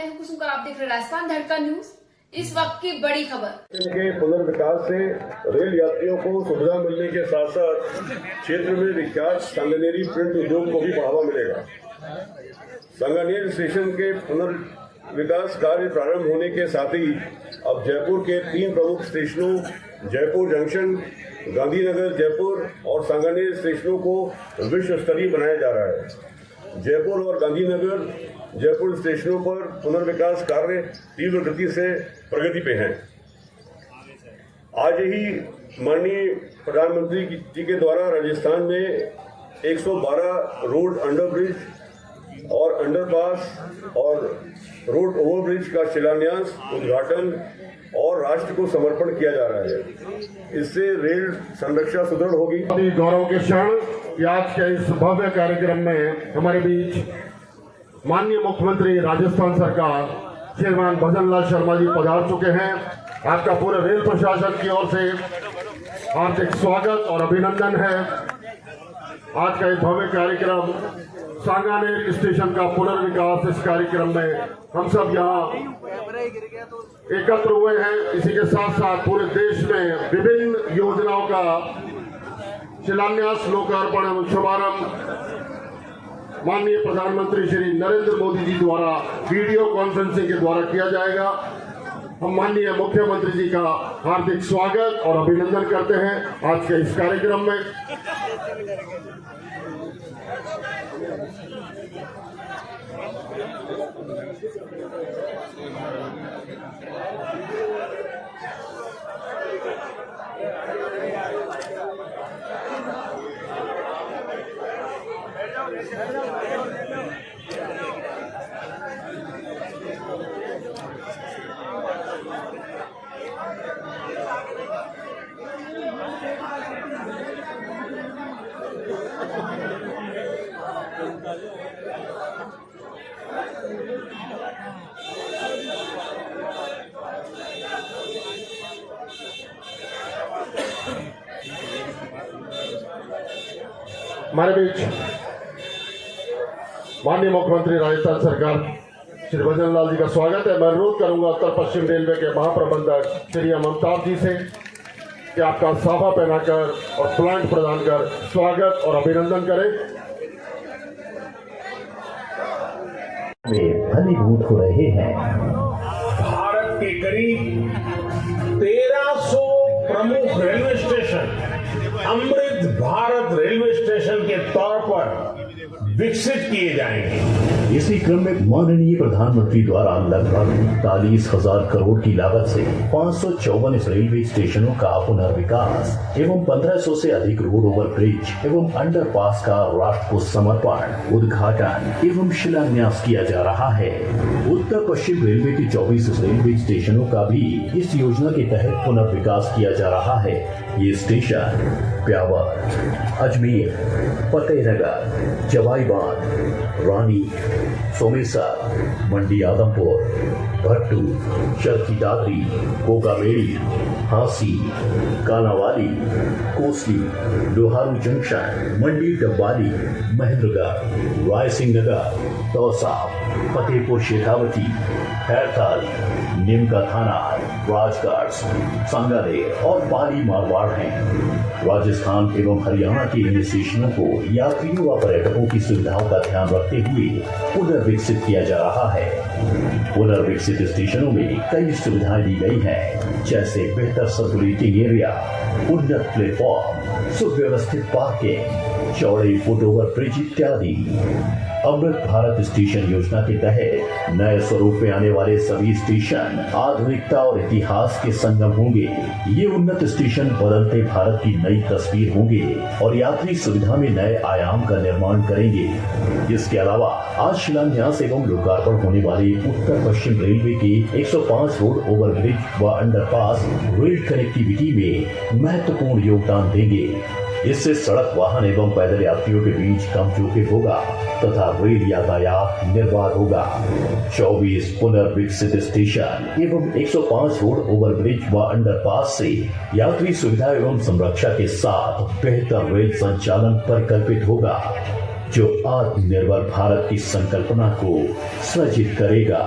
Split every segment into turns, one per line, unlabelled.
मैं हूं कुसुम, आप देख रहे हैं राजस्थान धड़का न्यूज। इस वक्त की बड़ी खबर।
इनके पुनर्विकास से रेल यात्रियों को सुविधा मिलने के साथ साथ क्षेत्र में विख्यात सांगानेरी प्रिंट उद्योग को भी बढ़ावा मिलेगा। सांगानेर स्टेशन के पुनर्विकास कार्य प्रारंभ होने के साथ ही अब जयपुर के 3 प्रमुख स्टेशनों जयपुर जंक्शन, गांधीनगर जयपुर और सांगानेर स्टेशनों को विश्व स्तरीय बनाया जा रहा है। जयपुर और गांधीनगर जयपुर स्टेशनों पर पुनर्विकास कार्य तीव्र गति से प्रगति पे हैं। आज ही माननीय प्रधानमंत्री जी के द्वारा राजस्थान में 112 रोड अंडरब्रिज और अंडरपास और रोड ओवरब्रिज का शिलान्यास, उद्घाटन और राष्ट्र को समर्पण किया जा रहा है। इससे रेल संरक्षा सुदृढ़ होगी।
गौरव के क्षण कि आज के इस भव्य कार्यक्रम में हमारे बीच माननीय मुख्यमंत्री राजस्थान सरकार श्रीमान भजन लाल शर्मा जी पधार चुके हैं। आपका पूरे रेल प्रशासन की ओर से हार्दिक स्वागत और अभिनंदन है। आज का ये भव्य कार्यक्रम सांगानेर स्टेशन का पुनर्विकास, इस कार्यक्रम में हम सब यहाँ एकत्र हुए हैं। इसी के साथ साथ पूरे देश में विभिन्न योजनाओं का शिलान्यास, लोकार्पण एवं शुभारंभ माननीय प्रधानमंत्री श्री नरेंद्र मोदी जी द्वारा वीडियो कॉन्फ्रेंसिंग के द्वारा किया जाएगा। हम माननीय मुख्यमंत्री जी का हार्दिक स्वागत और अभिनंदन करते हैं आज के इस कार्यक्रम में। हमारे बीच माननीय मुख्यमंत्री राजस्थान सरकार श्री भजन लाल जी का स्वागत है। मैं अनुरोध करूंगा उत्तर पश्चिम रेलवे के महाप्रबंधक श्री अमनताब जी से कि आपका साफा पहनाकर और प्लांट प्रदान कर स्वागत और अभिनंदन करें।
वे फलीभूत हो रहे हैं।
भारत के करीब 1300 प्रमुख railway station Amrit Bharat railway station के तौर पर विकसित किए जाएंगे।
इसी क्रम में माननीय प्रधानमंत्री द्वारा लगभग 41,000 करोड़ की लागत से 554 रेलवे स्टेशनों का पुनर्विकास एवं 1500 से अधिक रोड ओवर ब्रिज एवं अंडरपास का राष्ट्र को समर्पण, उद्घाटन एवं शिलान्यास किया जा रहा है। उत्तर पश्चिम रेलवे के 24 रेलवे स्टेशनों का भी इस योजना के तहत पुनर्विकास किया जा रहा है। ये स्टेशन ब्यावर, अजमेर, फतेहनगर, जवाईबाद, रानी, सोमेसर, मंडी आदमपुर, भट्टू, चरखी दादरी, कोकाबेड़ी, हांसी, कालावाली, कोसली, लोहारू जंक्शन, मंडी डब्बाली, महेंद्रगढ़, रायसिंह नगर, दौसा, फतेहपुर शेखावती, हैरताल, नीमका थाना, राजगढ़, सांगानेर और पाली मारवाड़ हैं। राजस्थान एवं हरियाणा के इन स्टेशनों को यात्रियों व पर्यटकों की सुविधाओं का ध्यान रखते हुए पुनर्विकसित किया जा रहा है। पुनर्विकसित स्टेशनों में कई सुविधाएं दी गई हैं, जैसे बेहतर सर्कुलेटिंग एरिया, उन्नत प्लेटफॉर्म, सुव्यवस्थित पार्किंग, चौड़े फुट ओवर ब्रिज इत्यादि। अमृत भारत स्टेशन योजना के तहत नए स्वरूप में आने वाले सभी स्टेशन आधुनिकता और इतिहास के संगम होंगे। ये उन्नत स्टेशन बदलते भारत की नई तस्वीर होंगे और यात्री सुविधा में नए आयाम का निर्माण करेंगे। इसके अलावा आज शिलान्यास एवं लोकार्पण होने वाले उत्तर पश्चिम रेलवे के 105 रोड ओवर ब्रिज व अंडरपास रेल कनेक्टिविटी में महत्वपूर्ण योगदान देंगे। इससे सड़क वाहन एवं पैदल यात्रियों के बीच कम जोखिम होगा तथा रेल यातायात निर्बाध होगा। 24 पुनर्विकसित स्टेशन एवं 105 रोड ओवर ब्रिज व अंडरपास से यात्री सुविधा एवं संरक्षा के साथ बेहतर रेल संचालन परिकल्पित होगा, जो आत्मनिर्भर भारत की संकल्पना को सृजित करेगा।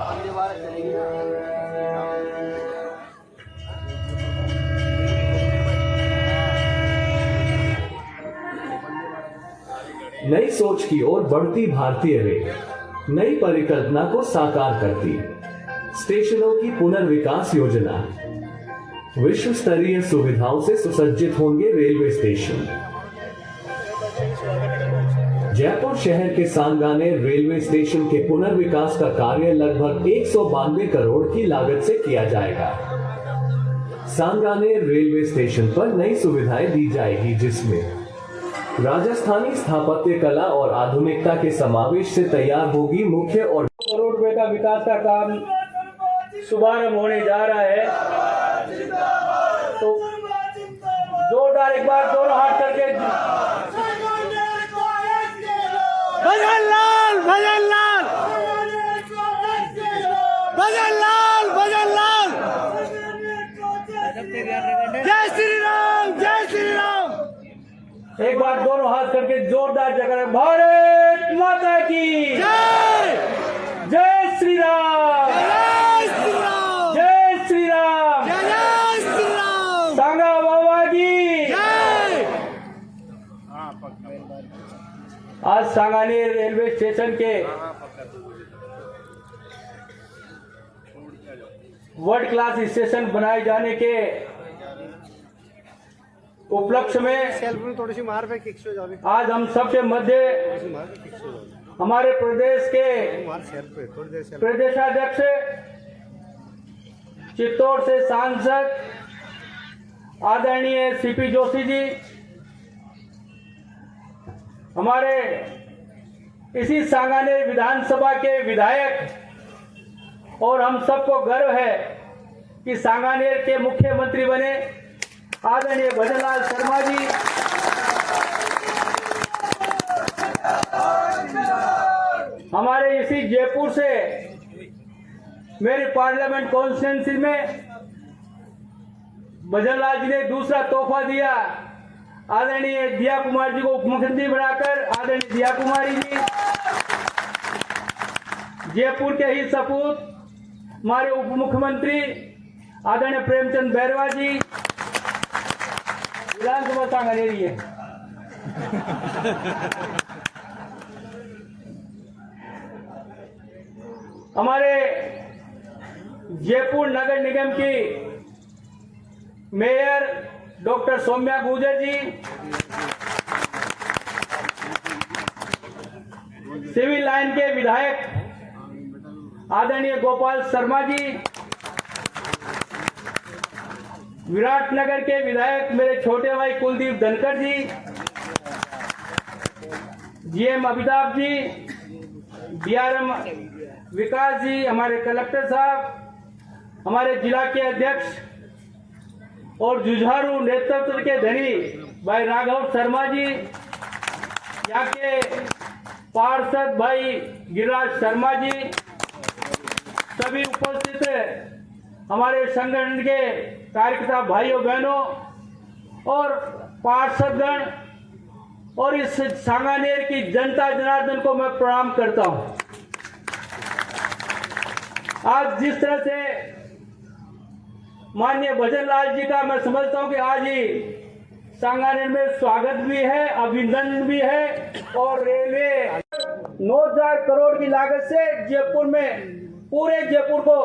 नई सोच की ओर बढ़ती भारतीय रेल नई परिकल्पना को साकार करती। स्टेशनों की पुनर्विकास योजना। विश्व स्तरीय सुविधाओं से सुसज्जित होंगे रेलवे स्टेशन। जयपुर शहर के सांगानेर रेलवे स्टेशन के पुनर्विकास का कार्य लगभग 192 करोड़ की लागत से किया जाएगा। सांगानेर रेलवे स्टेशन पर नई सुविधाएं दी जाएगी, जिसमें राजस्थानी स्थापत्य कला और आधुनिकता के समावेश से तैयार होगी मुख्य और
करोड़ रुपए का विकास का काम शुभारंभ होने जा रहा है। तो जोरदार एक बार दोनों हाथ करके
भजन लाल भजन लाल भजन लाल भजन लाल, जय श्री राम जय श्री राम।
एक बार दोनों हाथ करके जोरदार जगह भारत माता की
जय
जय श्री राम
जय श्री राम
जय श्री राम
जय श्री राम,
सांगा बाबा की
जय।
आज सांगानेर रेलवे स्टेशन के वर्ल्ड क्लास स्टेशन बनाए जाने के उपलक्ष्य में
थोड़ी सी मार पे किक जाओ,
आज हम सबके मध्य हमारे प्रदेश के प्रदेशाध्यक्ष चित्तौड़ से सांसद आदरणीय सीपी जोशी जी, हमारे इसी सांगानेर विधानसभा के विधायक, और हम सबको गर्व है कि सांगानेर के मुख्यमंत्री बने आदरणीय भजनलाल शर्मा जी, हमारे इसी जयपुर से मेरे पार्लियामेंट कॉन्स्टिट्यूंसी में भजनलाल जी ने दूसरा तोहफा दिया, आदरणीय दिया कुमार जी को उप मुख्यमंत्री बनाकर, आदरणीय दिया कुमारी जी, जयपुर के ही सपूत हमारे उप मुख्यमंत्री आदरणीय प्रेमचंद बैरवा जी, विधानसभा सांगानेरी है। हमारे जयपुर नगर निगम की मेयर डॉक्टर सौम्या गुर्जर जी, सिविल लाइन के विधायक आदरणीय गोपाल शर्मा जी, विराटनगर के विधायक मेरे छोटे भाई कुलदीप धनखड़ जी, जीएम अमिताभ जी, डीआरएम विकास जी, हमारे कलेक्टर साहब, हमारे जिला के अध्यक्ष और जुझारू नेतृत्व के धनी भाई राघव शर्मा जी, यहाँ के पार्षद भाई गिरिराज शर्मा जी, सभी उपस्थित हमारे संगठन के कार्यकर्ता भाइयों बहनों और पार्षदगण और इस सांगानेर की जनता जनार्दन को मैं प्रणाम करता हूं। आज जिस तरह से माननीय भजनलाल जी का मैं समझता हूं कि आज ही सांगानेर में स्वागत भी है, अभिनंदन भी है, और रेलवे 9,000 करोड़ की लागत से जयपुर में पूरे जयपुर को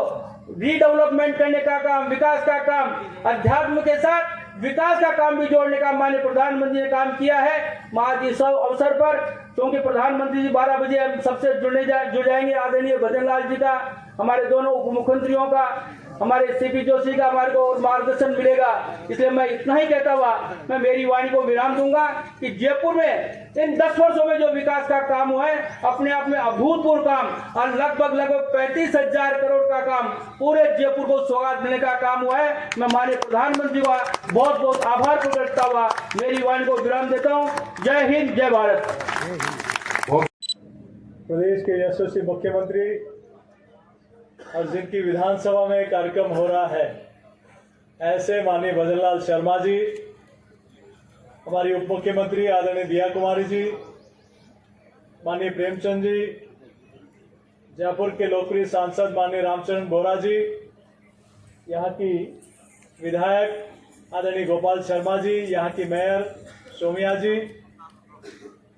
रीडेवलपमेंट करने का काम, विकास का काम, अध्यात्म के साथ विकास का काम भी जोड़ने का माननीय प्रधानमंत्री ने काम किया है। आज इस अवसर पर क्योंकि प्रधानमंत्री जी 12 बजे हम सबसे जुड़ जाएंगे, आदरणीय भजनलाल जी का, हमारे दोनों उप मुख्यमंत्रियों का, हमारे सीपी जोशी का हमारे को मार्गदर्शन मिलेगा, इसलिए मैं इतना ही कहता हुआ मैं मेरी वाणी को विराम दूंगा कि जयपुर में इन 10 वर्षों में जो विकास का काम हुआ है अपने आप में अभूतपूर्व काम, और लगभग 35,000 करोड़ का काम पूरे जयपुर को सौगात देने का काम हुआ है। मैं माननीय प्रधानमंत्री का बहुत बहुत आभार प्रकट करता हुआ मेरी वाणी को विराम देता हूँ। जय हिंद, जय भारत।
प्रदेश के यशस्वी मुख्यमंत्री और जिनकी विधानसभा में कार्यक्रम हो रहा है, ऐसे माननीय भजनलाल शर्मा जी, हमारी उप मुख्यमंत्री आदरणीय दिया कुमारी जी, माननीय प्रेमचंद जी, जयपुर के लोकप्रिय सांसद माननीय रामचरण बोरा जी, यहाँ की विधायक आदरणीय गोपाल शर्मा जी, यहाँ की मेयर सोमिया जी,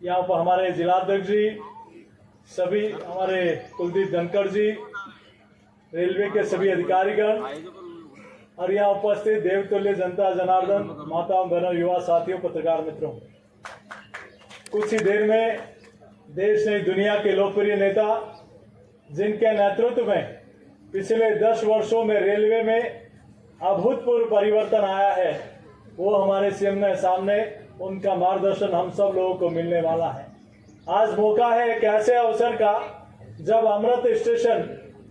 यहाँ पर हमारे जिलाध्यक्ष जी, सभी हमारे कुलदीप धनखड़ जी, रेलवे के सभी अधिकारीगण और यहाँ उपस्थित देवतुल्य जनता जनार्दन, माताओं, बहनों, युवा साथियों, पत्रकार मित्रों, कुछ ही देर में देश ने दुनिया के लोकप्रिय नेता जिनके नेतृत्व में पिछले 10 वर्षों में रेलवे में अभूतपूर्व परिवर्तन आया है, वो हमारे सीएम ने सामने, उनका मार्गदर्शन हम सब लोगों को मिलने वाला है। आज मौका है एक ऐसे अवसर का जब अमृत स्टेशन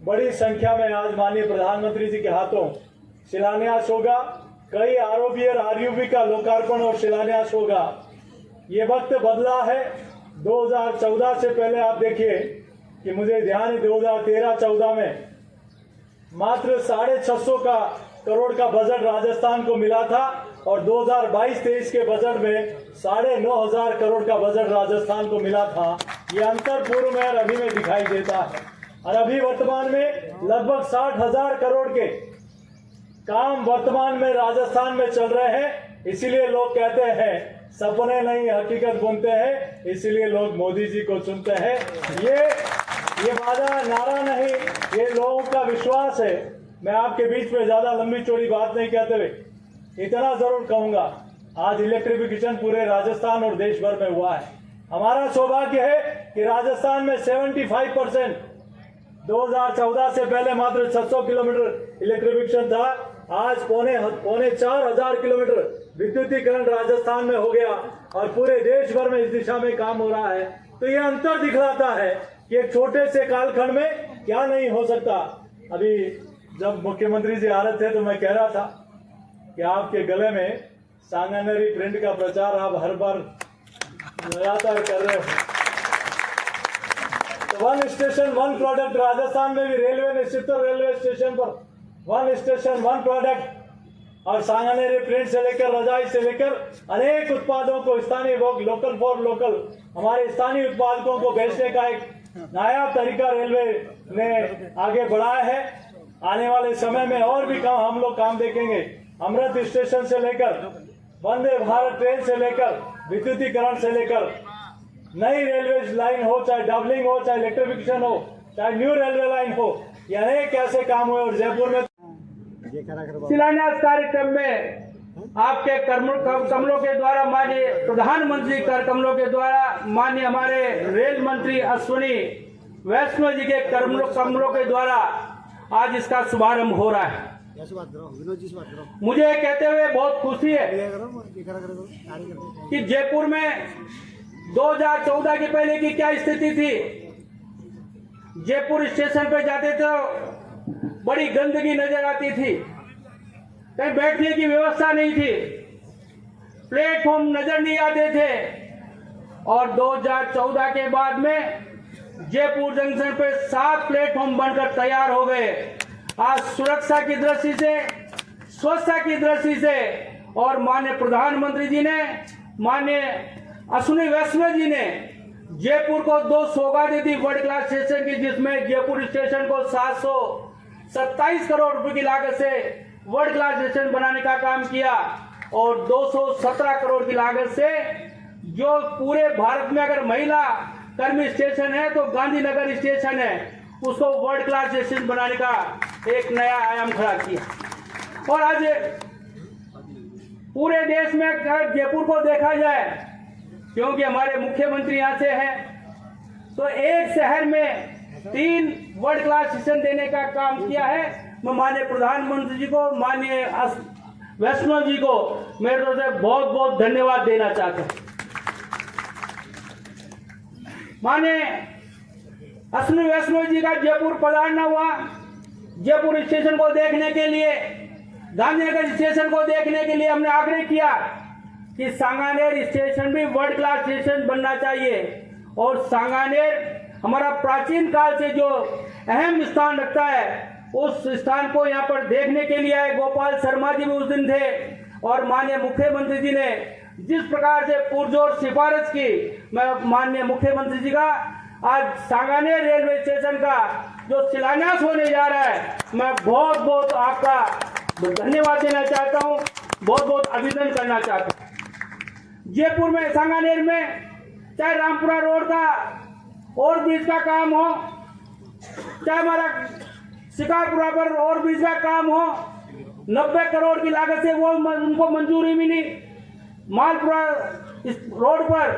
बड़ी संख्या में आज माननीय प्रधानमंत्री जी के हाथों शिलान्यास होगा, कई आरओबी और आरयूबी का लोकार्पण और शिलान्यास होगा। ये वक्त बदला है। 2014 से पहले आप देखिए कि मुझे ध्यान है 2013-14 में मात्र 650 करोड़ का बजट राजस्थान को मिला था और 2022-23 के बजट में 9,500 करोड़ का बजट राजस्थान को मिला था। ये अंतर पूर्व में और अभी में दिखाई देता है और अभी वर्तमान में लगभग 60,000 करोड़ के काम वर्तमान में राजस्थान में चल रहे हैं। इसीलिए लोग कहते हैं सपने नहीं हकीकत बुनते हैं, इसीलिए लोग मोदी जी को चुनते हैं। ये वादा नारा नहीं, ये लोगों का विश्वास है। मैं आपके बीच में ज्यादा लंबी चौड़ी बात नहीं कहते हुए इतना जरूर कहूंगा, आज इलेक्ट्रिफिकेशन पूरे राजस्थान और देश भर में हुआ है। हमारा सौभाग्य है कि राजस्थान में 75% 2014 से पहले मात्र 600 किलोमीटर इलेक्ट्रिफिकेशन था, आज पौने 4,000 किलोमीटर विद्युतीकरण राजस्थान में हो गया और पूरे देश भर में इस दिशा में काम हो रहा है। तो ये अंतर दिखलाता है कि एक छोटे से कालखंड में क्या नहीं हो सकता। अभी जब मुख्यमंत्री जी आ रहे थे तो मैं कह रहा था कि आपके गले में सांगानेरी प्रिंट का प्रचार आप हर बार लगातार कर रहे हो। तो 1 स्टेशन 1 प्रोडक्ट, राजस्थान में भी रेलवे ने 70 रेलवे स्टेशन पर 1 स्टेशन 1 प्रोडक्ट और सांगानेरी प्रिंट से लेकर रजाई से लेकर अनेक उत्पादों को स्थानीय लोकल फॉर लोकल, हमारे स्थानीय उत्पादकों को बेचने का एक नायाब तरीका रेलवे ने आगे बढ़ाया है। आने वाले समय में और भी हम लोग काम देखेंगे। अमृत स्टेशन से लेकर वंदे भारत ट्रेन से लेकर विद्युतीकरण से लेकर नई रेलवे लाइन हो, चाहे डबलिंग हो, चाहे इलेक्ट्रिफिकेशन हो, चाहे न्यू रेलवे लाइन हो, ये अनेक ऐसे काम हुए। और जयपुर में
शिलान्यास कार्यक्रम में आपके कमलों के द्वारा, माननीय प्रधानमंत्री कर कमलों के द्वारा, माननीय हमारे रेल मंत्री अश्विनी वैष्णव जी के कमलों के द्वारा आज इसका शुभारंभ हो रहा है। मुझे कहते हुए बहुत खुशी है कि जयपुर में 2014 के पहले की क्या स्थिति थी। जयपुर स्टेशन पर जाते तो बड़ी गंदगी नजर आती थी, कहीं बैठने की व्यवस्था नहीं थी, प्लेटफॉर्म नजर नहीं आते थे। और 2014 के बाद में जयपुर जंक्शन पे 7 प्लेटफॉर्म बनकर तैयार हो गए। आज सुरक्षा की दृष्टि से, स्वच्छता की दृष्टि से और माननीय प्रधानमंत्री जी ने, माननीय अश्विनी वैष्णव जी ने जयपुर को 2 सौगातें दी वर्ल्ड क्लास स्टेशन की, जिसमें जयपुर स्टेशन को 727 करोड़ रुपए की लागत से वर्ल्ड क्लास स्टेशन बनाने का काम किया और 217 करोड़ की लागत से जो पूरे भारत में अगर महिला कर्मी स्टेशन है तो गांधीनगर स्टेशन है, उसको वर्ल्ड क्लास स्टेशन बनाने का एक नया आयाम खड़ा किया। और आज पूरे देश में अगर जयपुर को देखा जाए, क्योंकि हमारे मुख्यमंत्री यहाँ से हैं, तो एक शहर में 3 वर्ल्ड क्लास स्टेशन देने का काम किया है। मैं माननीय प्रधानमंत्री जी को, माननीय वैष्णव जी को मेरे तरफ से बहुत बहुत धन्यवाद देना चाहता हूँ। माननीय अश्विनी वैष्णव जी का जयपुर पधारना हुआ, जयपुर स्टेशन को देखने के लिए, गांधीनगर स्टेशन को देखने के लिए हमने आग्रह किया कि सांगानेर स्टेशन भी वर्ल्ड क्लास स्टेशन बनना चाहिए। और सांगानेर हमारा प्राचीन काल से जो अहम स्थान रखता है, उस स्थान को यहाँ पर देखने के लिए आए। गोपाल शर्मा जी भी उस दिन थे और माननीय मुख्यमंत्री जी ने जिस प्रकार से पुरजोर सिफारिश की, मैं माननीय मुख्यमंत्री जी का आज सांगानेर रेलवे स्टेशन का जो शिलान्यास होने जा रहा है, मैं बहुत बहुत आपका धन्यवाद देना चाहता हूँ, बहुत बहुत अभिनंदन करना चाहता हूँ। जयपुर में, सांगानेर में चाहे रामपुरा रोड का और ब्रिज का काम हो, चाहे हमारा शिकारपुरा पर और ब्रिज का काम हो, 90 करोड़ की लागत से वो उनको मंजूरी मिली। मालपुरा इस रोड पर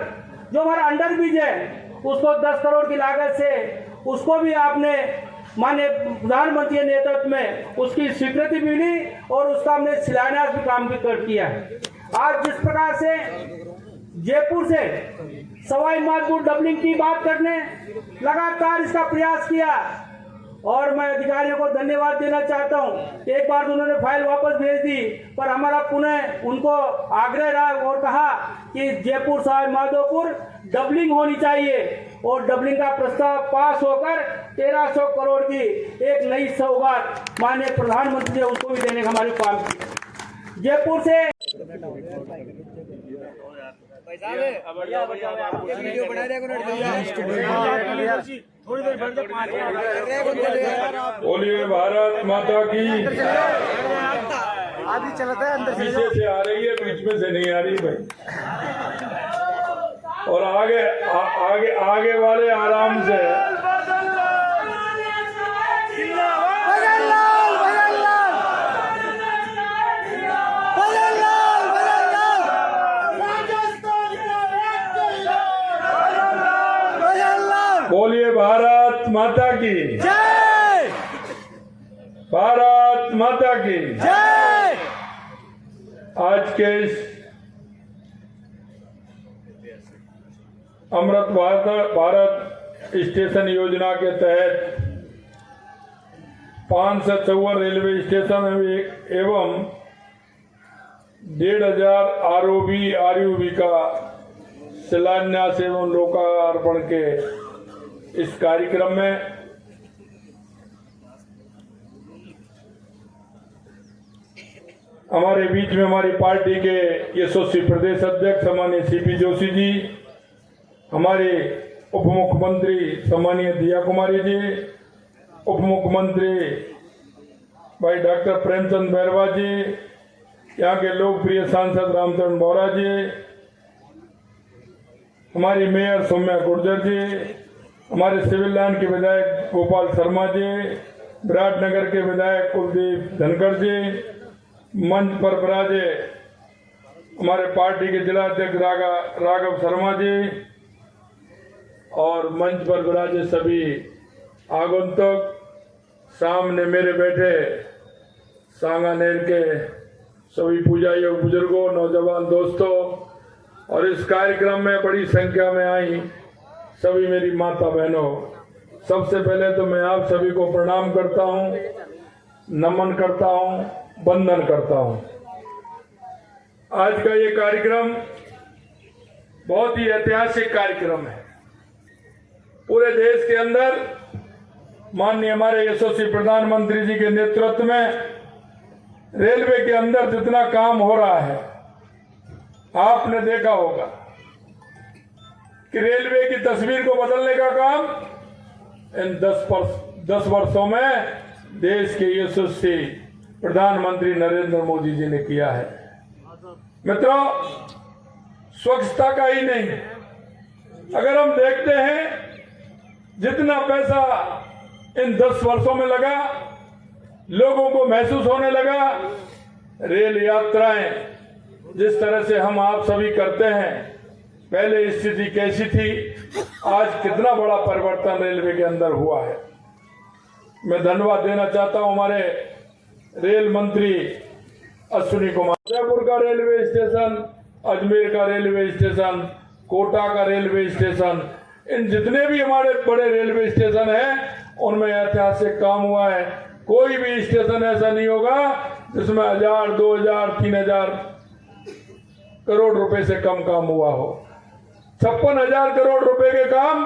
जो हमारा अंडर ब्रिज है उसको 10 करोड़ की लागत से उसको भी आपने माननीय प्रधानमंत्री के नेतृत्व में उसकी स्वीकृति मिली और उसका हमने शिलान्यास भी काम कर किया है। आज जिस प्रकार से जयपुर से सवाई माधोपुर डबलिंग की बात करने लगातार इसका प्रयास किया और मैं अधिकारियों को धन्यवाद देना चाहता हूं। एक बार तो उन्होंने फाइल वापस भेज दी, पर हमारा पुनः उनको आग्रह रहा और कहा कि जयपुर सवाई माधोपुर डबलिंग होनी चाहिए और डबलिंग का प्रस्ताव पास होकर 1300 करोड़ की एक नई सौगात माननीय प्रधानमंत्री ने उसको भी देने का हमारी काम की। जयपुर से
बोलिए भारत माता की।
आदि चलता है अंदर से
पीछे से आ रही है, बीच में से नहीं आ रही भाई। और आगे वाले आराम से। बोलिए भारत माता की
जय,
भारत माता की
जय।
आज के इस अमृत भारत स्टेशन योजना के तहत 554 रेलवे स्टेशन एवं 1500 ROB का शिलान्यास एवं लोकार्पण के इस कार्यक्रम में हमारे बीच में हमारी पार्टी के यशस्वी प्रदेश अध्यक्ष सम्मानीय CP जोशी जी, हमारे उप मुख्यमंत्री सम्मानीय दिया कुमारी जी, उप मुख्यमंत्री भाई डॉक्टर प्रेमचंद बैरवा जी, यहाँ के लोकप्रिय सांसद रामचंद्र बोरा जी, हमारी मेयर सौम्या गुर्जर जी, हमारे सिविल लाइन के विधायक गोपाल शर्मा जी, विराटनगर के विधायक कुलदीप धनखड़ जी, मंच पर विराजे हमारे पार्टी के जिला अध्यक्ष राघव शर्मा जी और मंच पर विराजे सभी आगंतुक, सामने मेरे बैठे सांगानेर के सभी पूजाइयों, बुजुर्गों, नौजवान दोस्तों और इस कार्यक्रम में बड़ी संख्या में आई सभी मेरी माता बहनों, सबसे पहले तो मैं आप सभी को प्रणाम करता हूं, नमन करता हूं, वंदन करता हूं। आज का ये कार्यक्रम बहुत ही ऐतिहासिक कार्यक्रम है। पूरे देश के अंदर माननीय हमारे यशस्वी प्रधानमंत्री जी के नेतृत्व में रेलवे के अंदर जितना काम हो रहा है, आपने देखा होगा कि रेलवे की तस्वीर को बदलने का काम इन 10 वर्षों में देश के यशस्वी प्रधानमंत्री नरेंद्र मोदी जी ने किया है। मित्रों, स्वच्छता का ही नहीं, अगर हम देखते हैं जितना पैसा इन 10 वर्षों में लगा, लोगों को महसूस होने लगा, रेल यात्राएं जिस तरह से हम आप सभी करते हैं, पहले स्थिति कैसी थी, आज कितना बड़ा परिवर्तन रेलवे के अंदर हुआ है। मैं धन्यवाद देना चाहता हूं हमारे रेल मंत्री अश्विनी कुमार। जयपुर का रेलवे स्टेशन, अजमेर का रेलवे स्टेशन, कोटा का रेलवे स्टेशन, इन जितने भी हमारे बड़े रेलवे स्टेशन हैं उनमें ऐतिहासिक काम हुआ है। कोई भी स्टेशन ऐसा नहीं होगा जिसमें 1000, 2000, 3000 करोड़ रुपए से कम काम हुआ हो। 56,000 करोड़ रुपए के काम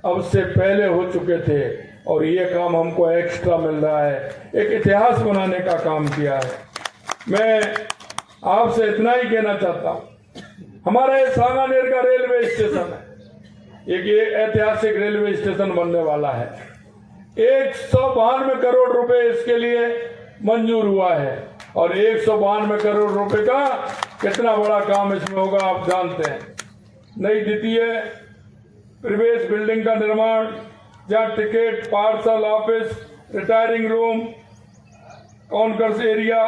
अब से पहले हो चुके थे और ये काम हमको एक्स्ट्रा मिल रहा है। एक इतिहास बनाने का काम किया है। मैं आपसे इतना ही कहना चाहता हूं, हमारा ये सांगानेर का रेलवे स्टेशन है, एक ये ऐतिहासिक रेलवे स्टेशन बनने वाला है। 192 करोड़ रुपए इसके लिए मंजूर हुआ है और 192 करोड़ रुपए का कितना बड़ा काम इसमें होगा आप जानते हैं। नई द्वितीय प्रवेश बिल्डिंग का निर्माण, जहां ticket, parcel office, retiring room, conquers area,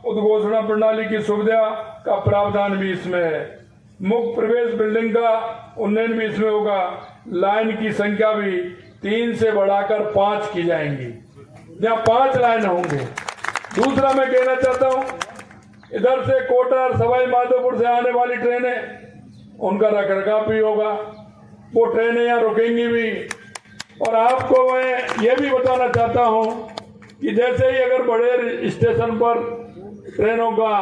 उद्घोषणा प्रणाली की सुविधा का प्रावधान भी इसमें है। मुख्य प्रवेश बिल्डिंग का उन्नयन भी इसमें होगा। लाइन की संख्या भी 3 से बढ़ाकर 5 की जाएंगी, जहां 5 लाइन होंगे। दूसरा मैं कहना चाहता हूं, इधर से कोटा और सवाई माधोपुर से आने वाली ट्रेनें, उनका रखरखाव भी होगा। वो ट्रेनें यहाँ रुकेंगी भी। और आपको मैं ये भी बताना चाहता हूं कि जैसे ही अगर बड़े स्टेशन पर ट्रेनों का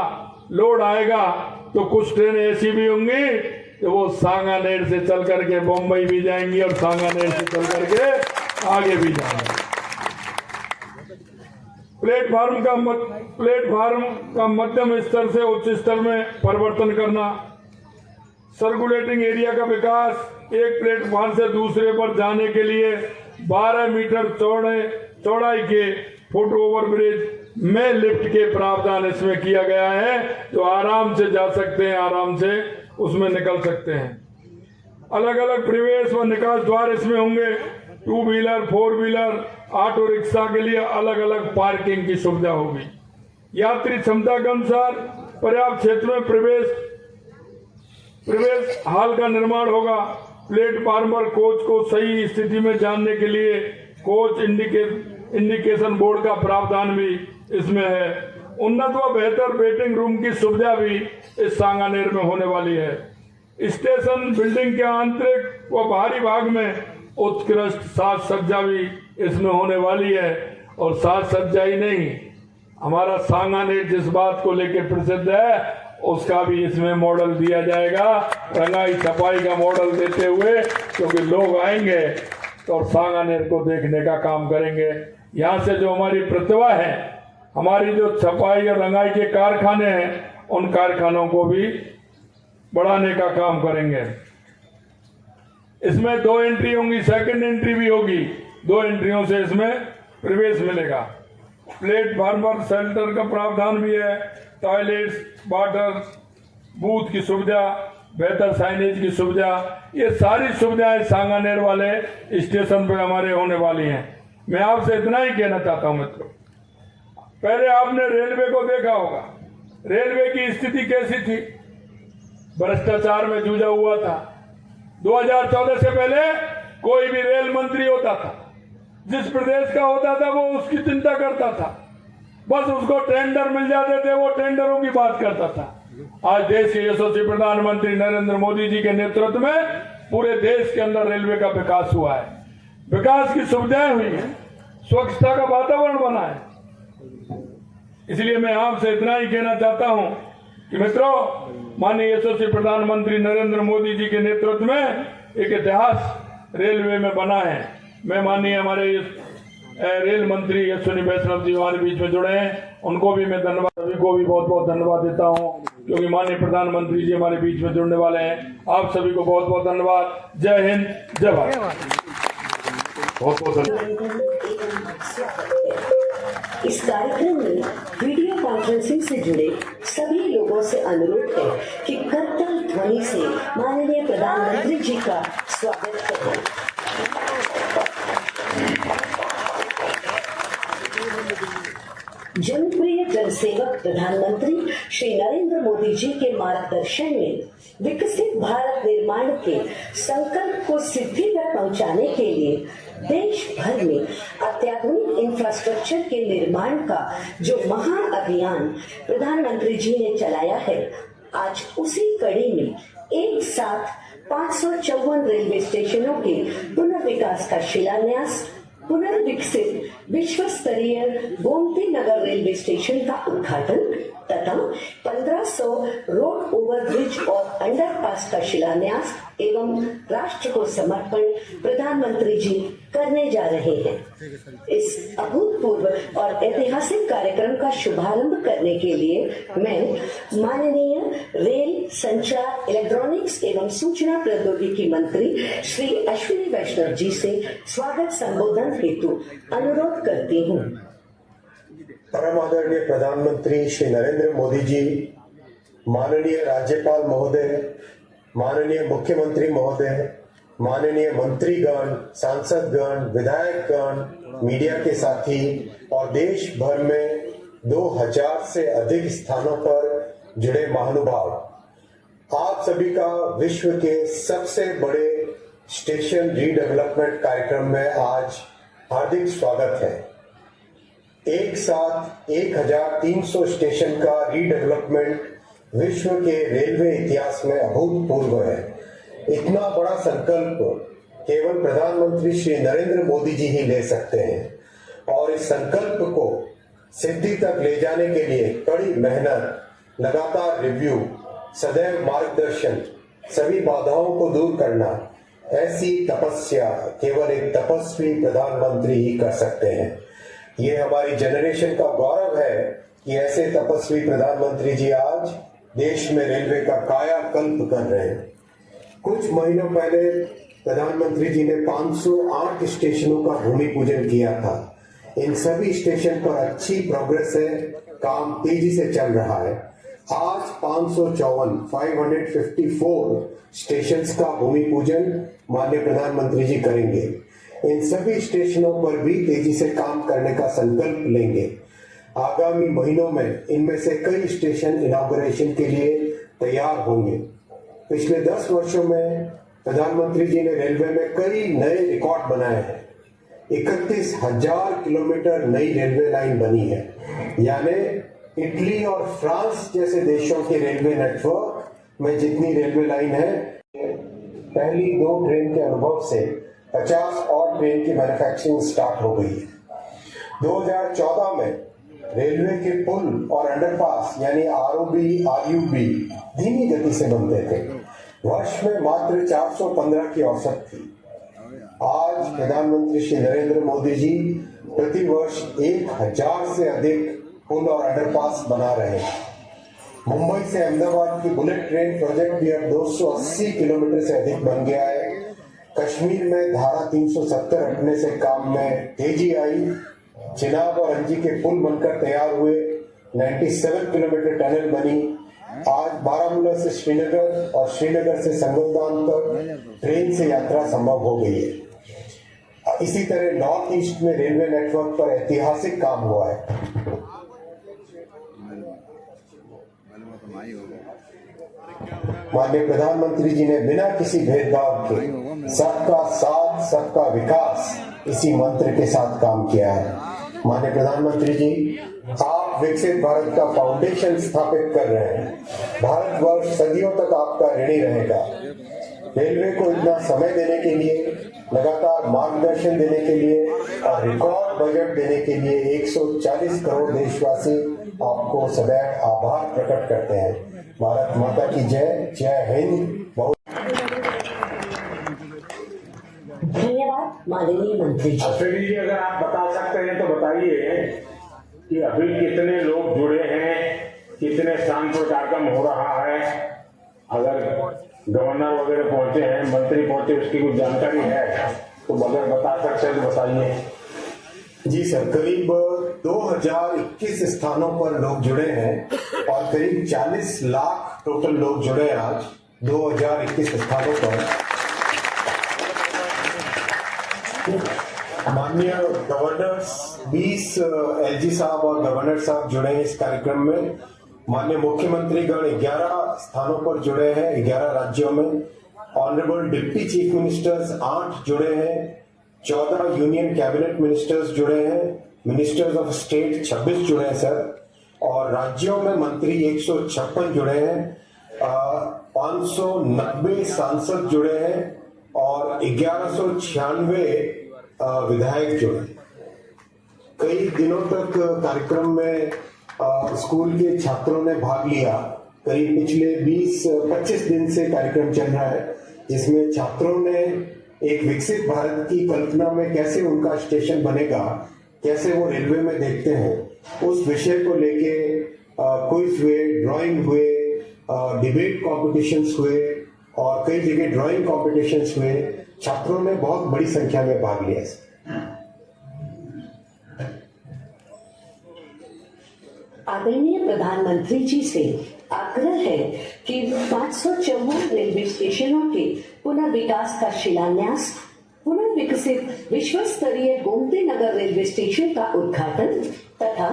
लोड आएगा तो कुछ ट्रेनें ऐसी भी होंगी तो वो सांगानेर से चल करके बम्बई भी जाएंगी और सांगानेर से चल करके आगे भी जाएंगी। प्लेटफार्म का मध्यम स्तर से उच्च स्तर में परिवर्तन करना, सर्कुलेटिंग एरिया का विकास, एक प्लेटफार्म से दूसरे पर जाने के लिए 12 मीटर चौड़ाई के फुट ओवर ब्रिज में लिफ्ट के प्रावधान इसमें किया गया है, जो आराम से जा सकते हैं, आराम से उसमें निकल सकते हैं। अलग अलग प्रवेश व निकास द्वार इसमें होंगे। 2 व्हीलर, 4 व्हीलर, ऑटो रिक्शा के लिए अलग अलग पार्किंग की सुविधा होगी। यात्री क्षमता के अनुसार पर्याप्त क्षेत्र में प्रवेश हाल का निर्माण होगा। प्लेटफार्म पर कोच को सही स्थिति में जानने के लिए कोच इंडिकेशन बोर्ड का प्रावधान भी इसमें है। उन्नत व बेहतर वेटिंग रूम की सुविधा भी इस सांगानेर में होने वाली है। स्टेशन बिल्डिंग के आंतरिक व बाहरी भाग में उत्कृष्ट साज सज्जा भी इसमें होने वाली है। और साज सज्जा ही नहीं, हमारा सांगानेर जिस बात को लेकर प्रसिद्ध है उसका भी इसमें मॉडल दिया जाएगा, रंगाई छपाई का मॉडल देते हुए, क्योंकि लोग आएंगे तो सांगानेर को देखने का काम करेंगे। यहाँ से जो हमारी प्रतिभा है, हमारी जो छपाई और रंगाई के कारखाने हैं, उन कारखानों को भी बढ़ाने का काम करेंगे। इसमें 2 एंट्री होंगी, सेकंड एंट्री भी होगी। 2 एंट्रियों से इसमें प्रवेश मिलेगा। प्लेटफार्म पर शेल्टर का प्रावधान भी है। टॉयलेट्स, वाटर, बूथ की सुविधा, बेहतर साइनेज की सुविधा, ये सारी सुविधाएं सांगानेर वाले स्टेशन पे हमारे होने वाली हैं। मैं आपसे इतना ही कहना चाहता हूं मित्रों, पहले आपने रेलवे को देखा होगा, रेलवे की स्थिति कैसी थी, भ्रष्टाचार में जूझा हुआ था। 2014 से पहले कोई भी रेल मंत्री होता था, जिस प्रदेश का होता था वो उसकी चिंता करता था, बस उसको टेंडर मिल जाते थे, वो टेंडरों की बात करता था। आज देश के यशस्वी प्रधानमंत्री नरेंद्र मोदी जी के नेतृत्व में पूरे देश के अंदर रेलवे का विकास हुआ है, विकास की सुविधाएं हुई है, स्वच्छता का वातावरण बना है। इसलिए मैं आपसे इतना ही कहना चाहता हूं कि मित्रों, माननीय यशस्वी प्रधानमंत्री नरेंद्र मोदी जी के नेतृत्व में एक इतिहास रेलवे में बना है। मैं माननीय हमारे रेल मंत्री अश्विनी वैष्णव जी हमारे बीच में जुड़े हैं, उनको भी मैं धन्यवाद, सभी को भी बहुत बहुत धन्यवाद देता हूं, क्योंकि माननीय प्रधानमंत्री जी हमारे बीच में जुड़ने वाले हैं। आप सभी को बहुत बहुत धन्यवाद। जय हिंद, जय भारत।
बहुत बहुत धन्यवाद।
इस कार्यक्रम में वीडियो कॉन्फ्रेंसिंग से जुड़े सभी लोगों से अनुरोध है कि करतल ध्वनि से माननीय प्रधानमंत्री जी का स्वागत करें। जनप्रिय जनसेवक प्रधानमंत्री श्री नरेंद्र मोदी जी के मार्गदर्शन में विकसित भारत निर्माण के संकल्प को सिद्धि तक पहुंचाने के लिए देश भर में अत्याधुनिक इंफ्रास्ट्रक्चर के निर्माण का जो महान अभियान प्रधानमंत्री जी ने चलाया है, आज उसी कड़ी में एक साथ 554 रेलवे स्टेशनों के पुनर्विकास का शिलान्यास, पुनर्विकसित विश्व स्तरीय गोमती नगर रेलवे स्टेशन का उद्घाटन तथा 1500 रोड ओवर ब्रिज और अंडरपास का शिलान्यास एवं राष्ट्र को समर्पण प्रधानमंत्री जी करने जा रहे हैं। इस अभूतपूर्व और ऐतिहासिक कार्यक्रम का शुभारंभ करने के लिए मैं माननीय रेल, संचार, इलेक्ट्रॉनिक्स एवं सूचना प्रौद्योगिकी मंत्री श्री अश्विनी वैष्णव जी से स्वागत संबोधन हेतु अनुरोध करती हूँ।
परम आदरणीय प्रधानमंत्री श्री नरेंद्र मोदी जी, माननीय राज्यपाल महोदय, माननीय मुख्यमंत्री महोदय, माननीय मंत्रीगण, सांसदगण, विधायकगण, मीडिया के साथी और देश भर में 2000 से अधिक स्थानों पर जुड़े महानुभाव, आप सभी का विश्व के सबसे बड़े स्टेशन रीडेवलपमेंट कार्यक्रम में आज हार्दिक स्वागत है। एक साथ 1300 स्टेशन का रीडेवलपमेंट विश्व के रेलवे इतिहास में अभूतपूर्व है। इतना बड़ा संकल्प केवल प्रधानमंत्री श्री नरेंद्र मोदी जी ही ले सकते हैं और इस संकल्प को सिद्धि तक ले जाने के लिए कड़ी मेहनत, लगातार रिव्यू, सदैव मार्गदर्शन, सभी बाधाओं को दूर करना, ऐसी तपस्या केवल एक तपस्वी प्रधानमंत्री ही कर सकते हैं। ये हमारी जनरेशन का गौरव है कि ऐसे तपस्वी प्रधानमंत्री जी आज देश में रेलवे का कायाकल्प कर रहे हैं। कुछ महीनों पहले प्रधानमंत्री जी ने 508 स्टेशनों का भूमि पूजन किया था। इन सभी स्टेशन पर अच्छी प्रोग्रेस है, काम तेजी से चल रहा है। आज 554 स्टेशंस का भूमि पूजन माननीय प्रधानमंत्री जी करेंगे। इन सभी स्टेशनों पर भी तेजी से काम करने का संकल्प लेंगे। आगामी महीनों में इनमें से कई स्टेशन इनॉग्रेशन के लिए तैयार होंगे। पिछले 10 वर्षों में प्रधानमंत्री जी ने रेलवे में कई नए रिकॉर्ड बनाए हैं। 31,000 किलोमीटर नई रेलवे लाइन बनी है, यानी इटली और फ्रांस जैसे देशों के रेलवे नेटवर्क में जितनी रेलवे लाइन है, पहली 2 ट्रेन के अनुभव से 50 और ट्रेन की मैन्युफैक्चरिंग स्टार्ट हो गई है। 2014 में रेलवे के पुल और अंडरपास यानी आरओबी, आरयूबी धीमी गति से बनते थे। वर्ष में मात्र 415 की औसत थी। आज प्रधानमंत्री श्री नरेंद्र मोदी जी प्रति वर्ष 1000 से अधिक पुल और अंडरपास बना रहे हैं। मुंबई से अहमदाबाद की बुलेट ट्रेन प्रोजेक्ट भी अब 280 किलोमीटर से अधिक बन गया है। कश्मीर में धारा 370 हटने से काम में तेजी आई। चिनाब और अंजी के पुल बनकर तैयार हुए। 97 किलोमीटर टनल बनी। आज बारामूला से श्रीनगर और श्रीनगर से संगलदान तक ट्रेन से यात्रा संभव हो गई है। इसी तरह नॉर्थ ईस्ट में रेलवे नेटवर्क पर ऐतिहासिक काम हुआ है। माननीय प्रधानमंत्री जी ने बिना किसी भेदभाव के सबका साथ सबका विकास इसी मंत्र के साथ काम किया है। माननीय प्रधानमंत्री जी, आप विकसित भारत का फाउंडेशन स्थापित कर रहे हैं। भारतवर्ष सदियों तक आपका ऋणी रहेगा। रेलवे को इतना समय देने के लिए, लगातार मार्गदर्शन देने के लिए और रिकॉर्ड बजट देने के लिए 140 करोड़ देशवासी आपको सदैव आभार प्रकट करते हैं। भारत माता की जय। जय हिंद। बहुत
धन्यवाद माननीय मंत्री जी।
अश्विनी जी, अगर आप बता सकते हैं तो बताइए कि अभी कितने लोग जुड़े हैं, कितने स्थान पर कार्यक्रम हो रहा है। अगर गवर्नर वगैरह पहुंचे हैं, मंत्री पहुंचे, उसकी कुछ जानकारी है तो अगर बता सकते हैं तो बताइए।
जी सर, करीब 2021 स्थानों पर लोग जुड़े हैं और करीब 40 लाख टोटल लोग जुड़े हैं आज 2021 स्थानों पर। माननीय गवर्नर्स 20 एलजी साहब और गवर्नर साहब जुड़े हैं इस कार्यक्रम में। माननीय मुख्यमंत्रीगण 11 स्थानों पर जुड़े हैं, 11 राज्यों में। ऑनरेबल डिप्टी चीफ मिनिस्टर्स 8 जुड़े हैं। 14 यूनियन कैबिनेट मिनिस्टर्स जुड़े हैं। मिनिस्टर्स ऑफ स्टेट 26 जुड़े हैं सर। और राज्यों में मंत्री 156 जुड़े हैं। 590 सांसद जुड़े हैं और 1196 विधायक जुड़े। कई दिनों तक कार्यक्रम में स्कूल के छात्रों ने भाग लिया। करीब पिछले 20-25 दिन से कार्यक्रम चल रहा है, जिसमें छात्रों ने एक विकसित भारत की कल्पना में कैसे उनका स्टेशन बनेगा, कैसे वो रेलवे में देखते हैं, उस विषय को लेके क्विज हुए, ड्राइंग हुए, डिबेट कॉम्पिटिशन्स हुए और कई जगह ड्राइंग कॉम्पिटिशन्स हुए। छात्रों ने बहुत बड़ी संख्या में भाग लिया।
आदरणीय प्रधानमंत्री जी से आग्रह है कि 554 रेलवे स्टेशनों के पुनर्विकास का शिलान्यास, पुनर्विकसित विश्व स्तरीय गोमती नगर रेलवे स्टेशन का उद्घाटन तथा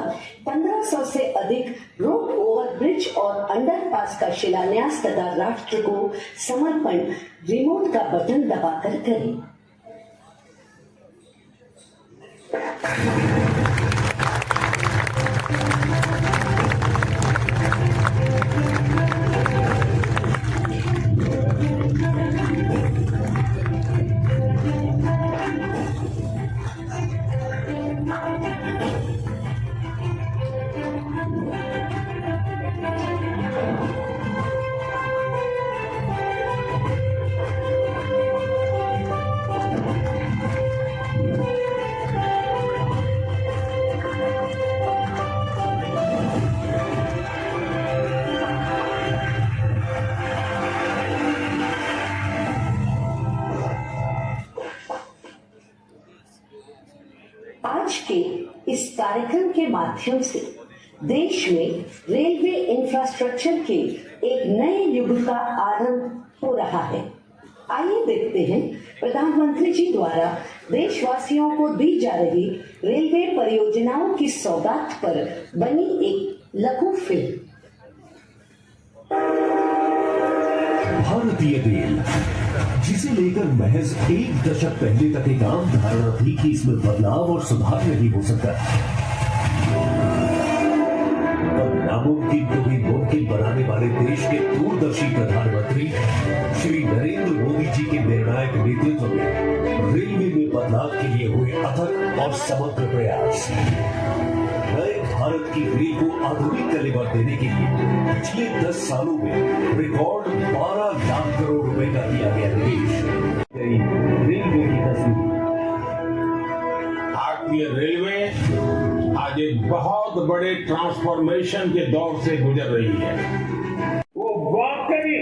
1500 से अधिक रोड ओवरब्रिज और अंडरपास का शिलान्यास तथा राष्ट्र को समर्पण रिमोट का बटन दबाकर करें। आज के इस कार्यक्रम के माध्यम से देश में रेलवे इंफ्रास्ट्रक्चर के एक नए युग का आरंभ हो रहा है। आइए देखते हैं प्रधानमंत्री जी द्वारा देशवासियों को दी जा रही रेलवे परियोजनाओं की सौगात पर बनी एक लघु फिल्म।
भारतीय रेल, जिसे लेकर महज एक दशक पहले तक एक आम धारणा थी कि इसमें बदलाव और सुधार नहीं हो सकता, अब नामुमकिन को भी मुमकिन बनाने वाले देश के दूरदर्शी प्रधानमंत्री श्री नरेंद्र मोदी जी के निर्णायक नेतृत्व में रेलवे में बदलाव के लिए हुए अथक और समग्र प्रयास। नए भारत की रेल को आधुनिक कलेवर देने के लिए पिछले 10 सालों में रिकॉर्ड 12 लाख करोड़ रुपए का किया गया निवेश। रेलवे की तस्वीर।
भारतीय रेलवे आज एक बहुत बड़े ट्रांसफॉर्मेशन के दौर से गुजर रही है। वो वाकई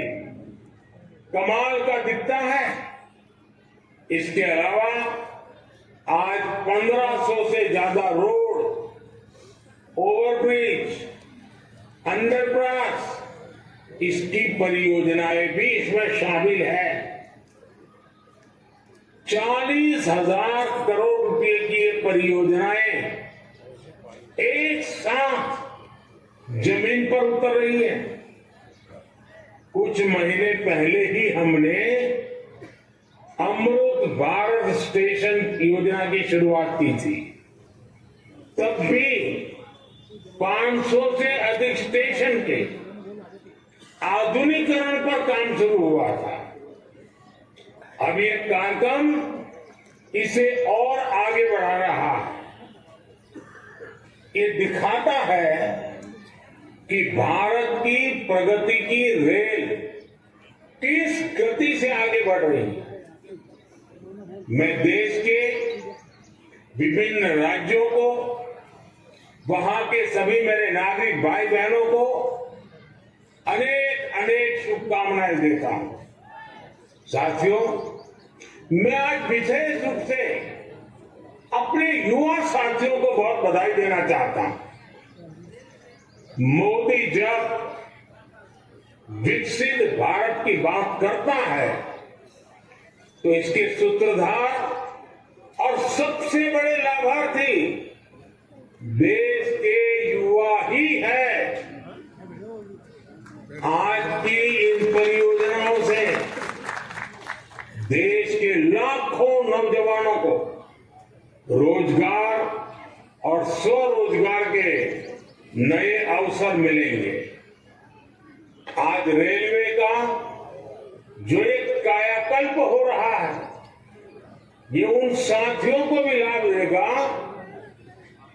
कमाल का दिखता है। इसके अलावा आज 1500 से ज्यादा रोड, ओवरब्रिज, अंडरपास, इसकी परियोजनाएं भी इसमें शामिल है। 40,000 करोड़ रुपए की ये परियोजनाएं एक साथ जमीन पर उतर रही है। कुछ महीने पहले ही हमने अमृत भारत स्टेशन योजना की शुरुआत की थी। तब भी 500 से अधिक स्टेशन के आधुनिकीकरण पर काम शुरू हुआ था। अब ये कार्यक्रम इसे और आगे बढ़ा रहा है। ये दिखाता है कि भारत की प्रगति की रेल किस गति से आगे बढ़ रही है। मैं देश के विभिन्न राज्यों को, वहां के सभी मेरे नागरिक भाई बहनों को अनेक अनेक शुभकामनाएं देता हूं। साथियों, मैं आज विशेष रूप से अपने युवा साथियों को बहुत बधाई देना चाहता हूं। मोदी जब विकसित भारत की बात करता है तो इसके सूत्रधार और सबसे बड़े लाभार्थी देश के युवा ही है। आज की इन परियोजनाओं से देश के लाखों नौजवानों को रोजगार और स्वरोजगार के नए अवसर मिलेंगे। आज रेलवे का जो एक कायाकल्प हो रहा है, ये उन साथियों को भी लाभ देगा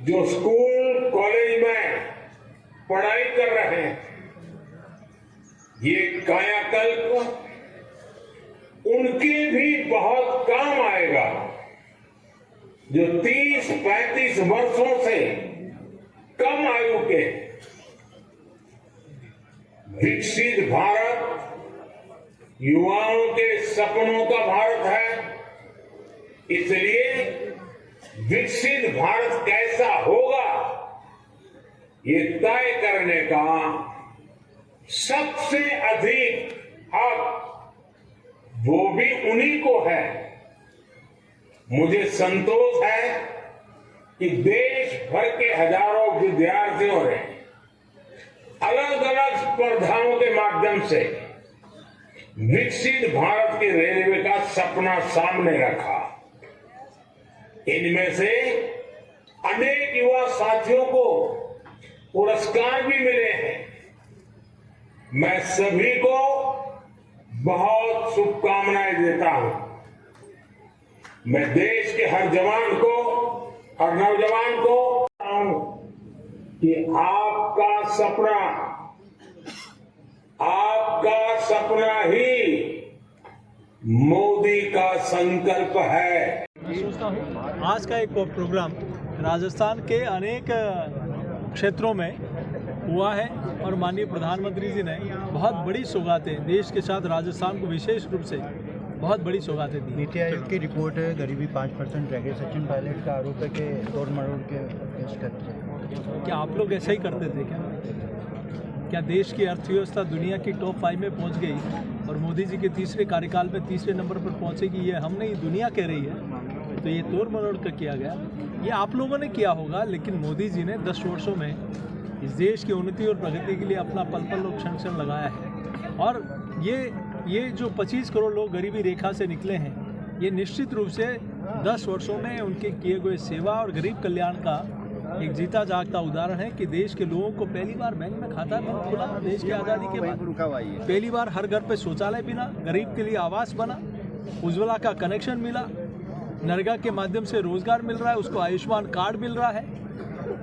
जो स्कूल कॉलेज में पढ़ाई कर रहे हैं। ये कायाकल्प उनके भी बहुत काम आएगा जो 30-35 वर्षों से कम आयु के। विकसित भारत युवाओं के सपनों का भारत है। इसलिए विकसित भारत कैसा होगा, ये तय करने का सबसे अधिक हक वो भी उन्हीं को है। मुझे संतोष है कि देश भर के हजारों विद्यार्थियों ने अलग अलग स्पर्धाओं के माध्यम से विकसित भारत की रेलवे का सपना सामने रखा। इनमें से अनेक युवा साथियों को पुरस्कार भी मिले हैं। मैं सभी को बहुत शुभकामनाएं देता हूं। मैं देश के हर जवान को और नौजवान को बताऊं कि आपका सपना ही मोदी का संकल्प है।
सोचता हूँ आज का एक प्रोग्राम राजस्थान के अनेक क्षेत्रों में हुआ है और माननीय प्रधानमंत्री जी ने बहुत बड़ी सौगातें देश के साथ राजस्थान को विशेष रूप से बहुत बड़ी सौगातें दी।
नीति आयोग की रिपोर्ट है, गरीबी 5% रह गई। सचिन पायलट का आरोप है कि तोड़ मरोड़ के पेश करते हैं।
क्या आप लोग ऐसा ही करते थे क्या देश की अर्थव्यवस्था दुनिया की टॉप 5 में पहुंच गई और मोदी जी के तीसरे कार्यकाल में तीसरे नंबर पर पहुंचेगी, ये हम नहीं दुनिया कह रही है। तो ये तोड़ मरोड़ कर किया गया, ये आप लोगों ने किया होगा, लेकिन मोदी जी ने 10 वर्षों में इस देश की उन्नति और प्रगति के लिए अपना पल पल और क्षण क्षण लगाया है। और ये जो 25 करोड़ लोग गरीबी रेखा से निकले हैं, ये निश्चित रूप से 10 वर्षों में उनके किए गए सेवा और गरीब कल्याण का एक जीता जागता उदाहरण है कि देश के लोगों को पहली बार बैंक में खाता खुला देश की आज़ादी के बाद। पहली बार हर घर पे शौचालय बिना, गरीब के लिए आवास बना, उज्ज्वला का कनेक्शन मिला, नरेगा के माध्यम से रोजगार मिल रहा है, उसको आयुष्मान कार्ड मिल रहा है।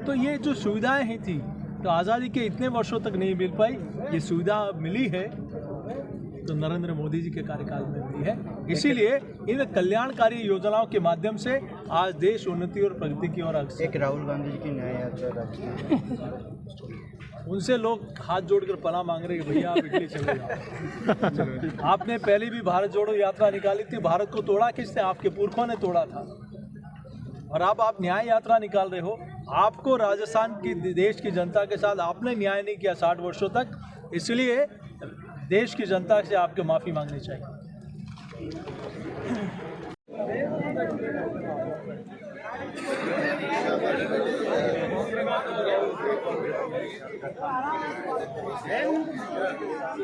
तो ये जो सुविधाएं ही थी तो आज़ादी के इतने वर्षों तक नहीं मिल पाई, ये सुविधा मिली है तो नरेंद्र मोदी जी के कार्यकाल में मिली है। इसीलिए इन कल्याणकारी योजनाओं के माध्यम से आज देश उन्नति और प्रगति की ओर अग्रसर।
एक राहुल गांधी जी की न्याय यात्रा
उनसे लोग हाथ जोड़कर पनाह मांग रहे हैं, भैया आप इटली चले जाओ। आपने पहले भी भारत जोड़ो यात्रा निकाली थी, भारत को तोड़ा किसने? आपके पुरखों ने तोड़ा था। और अब आप न्याय यात्रा निकाल रहे हो। आपको राजस्थान की देश की जनता के साथ आपने न्याय नहीं किया 60 वर्षों तक, इसलिए देश की जनता से आपको माफ़ी मांगनी चाहिए।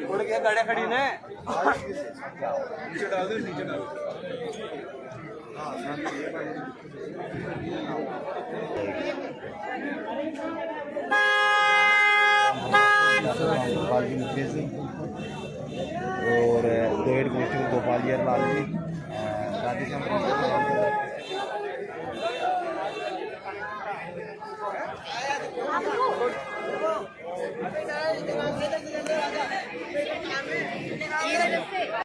उड़ के गाड़ी खड़ी ने
गोपाल जी मुकेश जी और 2 हेड कांस्टेबल गोपाल जी लाल जी राधेश्याम।